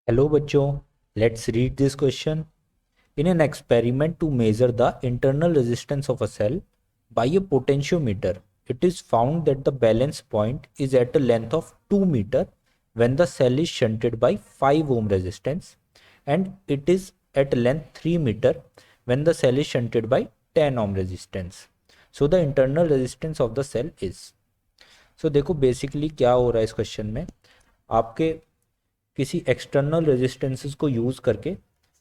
Hello बच्चों, let's read this question. In an experiment to measure the internal resistance of a cell by a potentiometer, it is found that the balance point is at a length of 2 meter when the cell is shunted by 5 ohm resistance, and it is at length 3 meter when the cell is shunted by 10 ohm resistance. So the internal resistance of the cell is. So देखो basically क्या हो रहा है इस question में, आपके किसी external resistances को यूज़ करके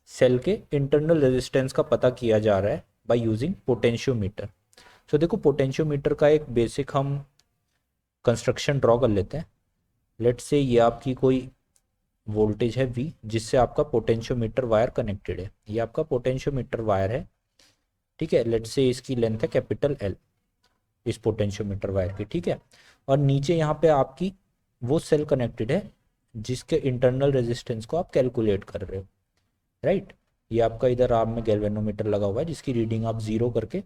सेल के इंटरनल रेजिस्टेंस का पता किया जा रहा है बाय यूजिंग पोटेंशियोमीटर। सो देखो पोटेंशियोमीटर का एक बेसिक हम कंस्ट्रक्शन ड्रॉ कर लेते हैं। लेट्स से ये आपकी कोई वोल्टेज है V जिससे आपका पोटेंशियोमीटर वायर कनेक्टेड है। ये आपका पोटेंशियोमीटर वायर है, ठीक है। लेट्स से इसकी लेंथ है कैपिटल L इस पोटेंशियोमीटर वायर की, ठीक है। और नीचे यहाँ पे आपकी वो सेल कनेक्टेड है जिसके इंटरनल रेजिस्टेंस को आप कैलकुलेट कर रहे हो, राइट। ये आपका इधर आर्म में गैल्वेनोमीटर लगा हुआ है जिसकी रीडिंग आप जीरो करके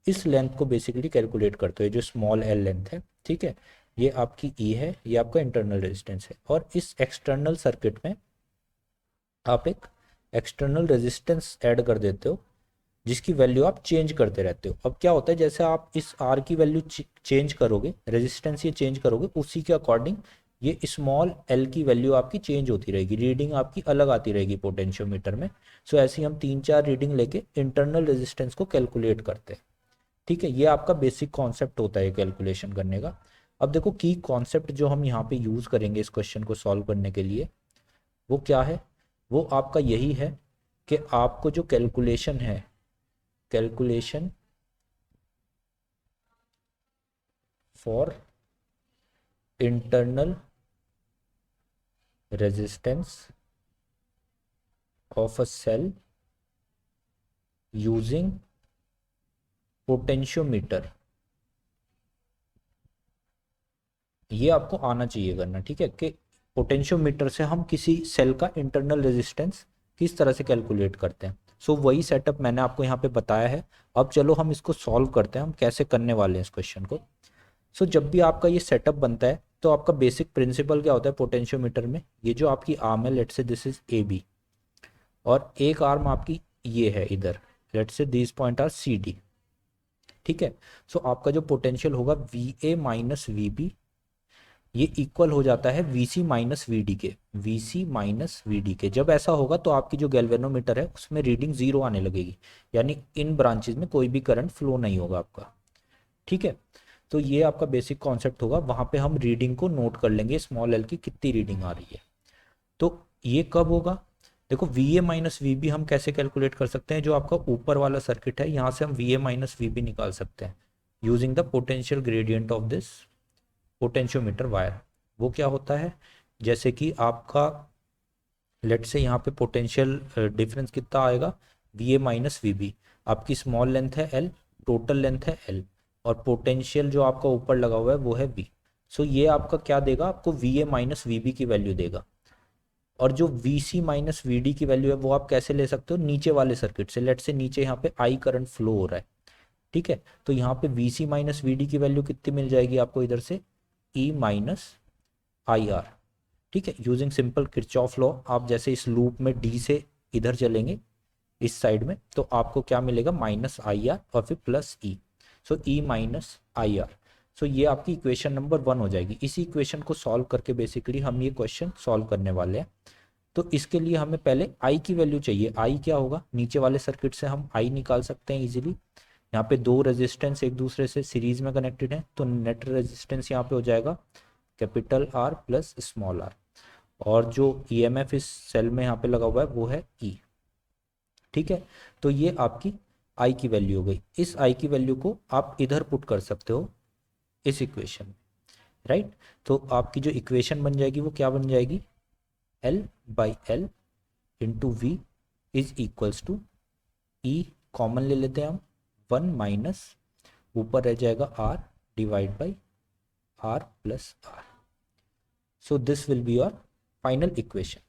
इस लेंथ को बेसिकली कैलकुलेट करते हो, जो स्मॉल एल लेंथ है, ठीक है। ये आपकी ई है, ये आपका इंटरनल रेजिस्टेंस है। और इस एक्सटर्नल सर्किट में आप एक एक्सटर्नल रेजिस्टेंस ऐड कर देते हो जिसकी वैल्यू आप चेंज करते रहते हो। अब क्या होता है, जैसे आप इस आर की वैल्यू चेंज करोगे, रेजिस्टेंस ये चेंज करोगे, उसी के अकॉर्डिंग ये स्मॉल एल की वैल्यू आपकी चेंज होती रहेगी, रीडिंग आपकी अलग आती रहेगी पोटेंशियोमीटर में। सो ऐसे ही हम 3-4 रीडिंग लेके इंटरनल रेजिस्टेंस को कैलकुलेट करते हैं, ठीक है। ये आपका बेसिक कॉन्सेप्ट होता है कैलकुलेशन करने का। अब देखो की कॉन्सेप्ट जो हम यहाँ पे यूज़ करेंगे इस क्वेश्चन को सॉल्व करने के लिए, वो क्या है? वो आपका यही है कि आपको जो कैलकुलेशन है, calculation for internal resistance of a cell using potentiometer, ये आपको आना चाहिए करना, ठीक है। कि पोटेंशियोमीटर से हम किसी सेल का इंटरनल रेजिस्टेंस किस तरह से कैलकुलेट करते हैं। सो वही सेटअप मैंने आपको यहाँ पे बताया है। अब चलो हम इसको सॉल्व करते हैं, हम कैसे करने वाले हैं इस क्वेश्चन को। सो जब भी आपका ये सेटअप बनता है तो आपका बेसिक प्रिंसिपल क्या होता है पोटेंशियोमीटर में, ये जो आपकी आर्म है, let's say this is A B, और एक आर्म आपकी ये है इधर, let's say this point R C D, ठीक है। सो आपका जो पोटेंशियल होगा V A minus V B, ये इक्वल हो जाता है V C minus V D के, V C minus V D के। जब ऐसा होगा तो आपकी जो गैल्वेनोमीटर है उसमें रीडिंग जीरो आने लगेगी, यानी इन ब्रांचेज में कोई भी करंट फ्लो नहीं होगा आपका, ठीक है। तो ये आपका बेसिक कॉन्सेप्ट होगा, वहां पे हम रीडिंग को नोट कर लेंगे स्मॉल एल की कितनी रीडिंग आ रही है। तो ये कब होगा? देखो V A minus V B हम कैसे कैलकुलेट कर सकते हैं, जो आपका ऊपर वाला सर्किट है यहाँ से हम V A minus V B निकाल सकते हैं using the potential gradient of this potentiometer wire. वो क्या होता है, जैसे कि आपका लेट से यहाँ पे पोटेंशियल डिफरेंस कितना आएगा, V A minus V B, आपकी स्मॉल लेंथ है एल, टोटल लेंथ है एल, और पोटेंशियल जो आपका ऊपर लगा हुआ है वो है वी। सो ये आपका क्या देगा, आपको V A minus V B की वैल्यू देगा। और जो V C minus V D की वैल्यू है वो आप कैसे ले सकते हो, नीचे वाले सर्किट से। लेट से नीचे यहाँ पे आई करंट फ्लो हो रहा है, ठीक है। तो यहाँ पे V C minus V D की वैल्यू कितनी मिल जाएगी आपको, इधर से ई माइनस आई आर, ठीक है। यूजिंग सिंपल किरचॉफ लॉ, आप जैसे इस लूप में डी से इधर चलेंगे इस साइड में, तो आपको क्या मिलेगा, माइनस आई आर और फिर plus E, so E minus I R. So ये आपकी इक्वेशन नंबर 1 हो जाएगी। इसी इक्वेशन को सॉल्व करके बेसिकली हम ये क्वेश्चन सॉल्व करने वाले हैं। तो इसके लिए हमें पहले आई की वैल्यू चाहिए। आई क्या होगा, नीचे वाले सर्किट से हम आई निकाल सकते हैं इजीली। यहाँ पे दो रेजिस्टेंस एक दूसरे से सीरीज में कनेक्टेड है, तो नेट रेजिस्टेंस यहाँ पे हो जाएगा capital R plus small R, और जो ईएमएफ इस सेल में यहाँ पे लगा हुआ है वो है ई, ठीक है। तो ये आपकी आई की वैल्यू हो गई। इस आई की वैल्यू को आप इधर पुट कर सकते हो इस इक्वेशन में, राइट। तो आपकी जो इक्वेशन बन जाएगी वो क्या बन जाएगी, L by L into V is equals to E, common ले लेते हैं हम, 1 माइनस ऊपर रह जाएगा R divide by R plus R. So this will be your final equation.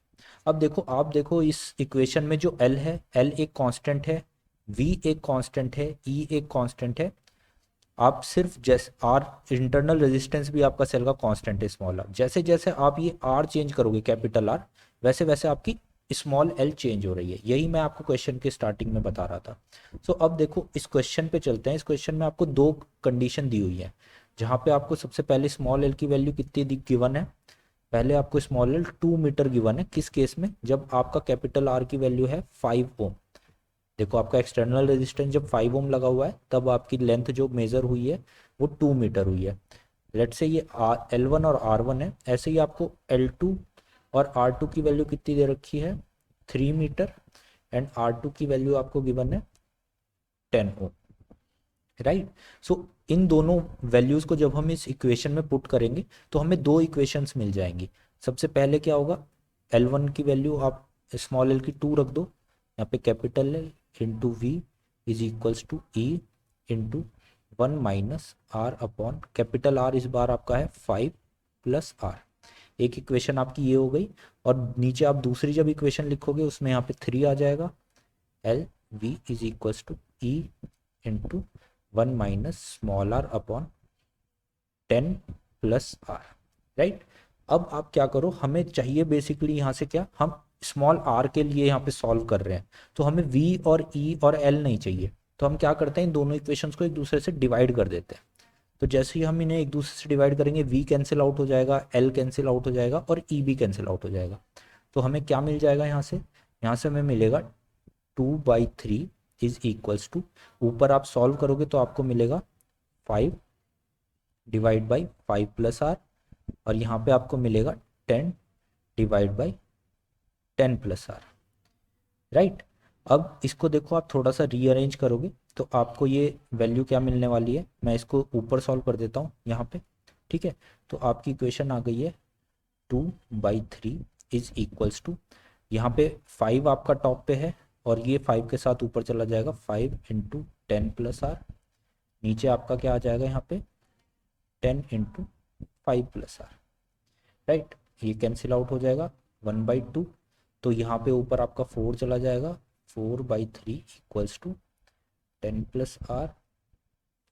अब देखो, आप देखो इस इक्वेशन में जो L है, L एक कांस्टेंट है, V एक कांस्टेंट है, E एक कांस्टेंट है। आप सिर्फ जैसे आर इंटरनल रेजिस्टेंस भी आपका सेल का कांस्टेंट है स्मॉल आर, जैसे जैसे आप ये आर चेंज करोगे कैपिटल आर, वैसे वैसे आपकी स्मॉल एल चेंज हो रही है। यही मैं आपको क्वेश्चन के स्टार्टिंग में बता रहा था। सो अब देखो इस क्वेश्चन पे चलते हैं। इस क्वेश्चन में आपको दो कंडीशन दी हुई है, जहाँ पे आपको सबसे पहले स्मॉल एल की वैल्यू कितनी गिवन है। पहले आपको स्मॉल एल 2 मीटर गिवन है, किस केस में, जब आपका कैपिटल आर की वैल्यू है 5 ओम। देखो आपका एक्सटर्नल रेजिस्टेंस जब 5 ओम लगा हुआ है, तब आपकी लेंथ जो मेजर हुई है वो 2 मीटर हुई है। लेट से ये L1 और R1 है, ऐसे ही आपको L2 और R2 की वैल्यू कितनी दे रखी है, 3 मीटर, एंड R2 की वैल्यू आपको गिवन है 10 ओम, राइट। सो इन दोनों वैल्यूज को जब हम इस इक्वेशन में पुट करेंगे तो हमें दो इक्वेशंस मिल जाएंगी। सबसे पहले क्या होगा, L1 की वैल्यू आप स्मॉल एल की 2 रख दो, यहाँ पे capital L into V is equals to E into 1 minus R upon capital R, इस बार आपका है 5 प्लस आर। एक इक्वेशन आपकी ये हो गई, और नीचे आप दूसरी जब इक्वेशन लिखोगे उसमें यहाँ पे 3 आ जाएगा, L V is equals to E into 1 minus small R upon 10 plus R, right. अब आप क्या करो, हमें चाहिए बेसिकली यहाँ से क्या, हम स्मॉल आर के लिए यहाँ पे सॉल्व कर रहे हैं, तो हमें v और e और l नहीं चाहिए। तो हम क्या करते हैं, इन दोनों इक्वेशंस को एक दूसरे से डिवाइड कर देते हैं। तो जैसे ही हम इन्हें एक दूसरे से डिवाइड करेंगे, v कैंसिल आउट हो जाएगा, l कैंसिल आउट हो जाएगा और e भी कैंसिल आउट हो जाएगा। तो हमें क्या मिल जाएगा यहाँ से हमें मिलेगा 2/3 इज इक्वल्स टू, ऊपर आप सॉल्व करोगे तो आपको मिलेगा 5 डिवाइड बाई 5 प्लस आर, और यहाँ पे आपको मिलेगा 10 divide by 10 plus R, right. अब इसको देखो आप थोड़ा सा रीअरेंज करोगे तो आपको ये वैल्यू क्या मिलने वाली है, मैं इसको ऊपर सॉल्व कर देता हूँ यहाँ पे, ठीक है। तो आपकी इक्वेशन आ गई है 2/3 इज इक्वल्स टू, यहाँ पे 5 आपका टॉप पे है और ये 5 के साथ ऊपर चला जाएगा, 5 इंटू 10 प्लस आर, नीचे आपका क्या आ जाएगा यहाँ पे 10 इंटू 5 प्लस आर, राइट। ये कैंसिल आउट हो जाएगा 1/2, तो यहाँ पे ऊपर आपका 4 चला जाएगा, 4/3 equals to 10 plus R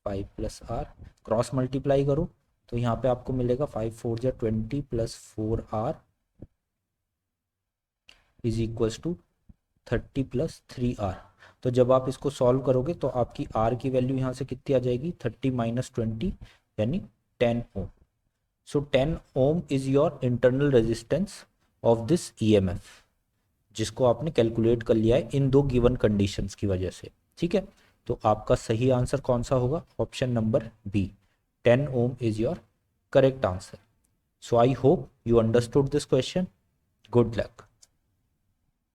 5 plus R, cross multiply करो तो यहाँ पे आपको मिलेगा 5 4 जा 20 plus 4r is equals to 30 plus 3r। तो जब आप इसको सॉल्व करोगे तो आपकी r की वैल्यू यहाँ से कितनी आ जाएगी, 30 माइनस 20 यानी 10 ohm. So 10 ohm is your internal resistance of this EMF, जिसको आपने कैलकुलेट कर लिया है इन दो गिवन कंडीशंस की वजह से, ठीक है। तो आपका सही आंसर कौन सा होगा, option number B, 10 ohm is your correct answer. So I hope you understood this question. Good luck.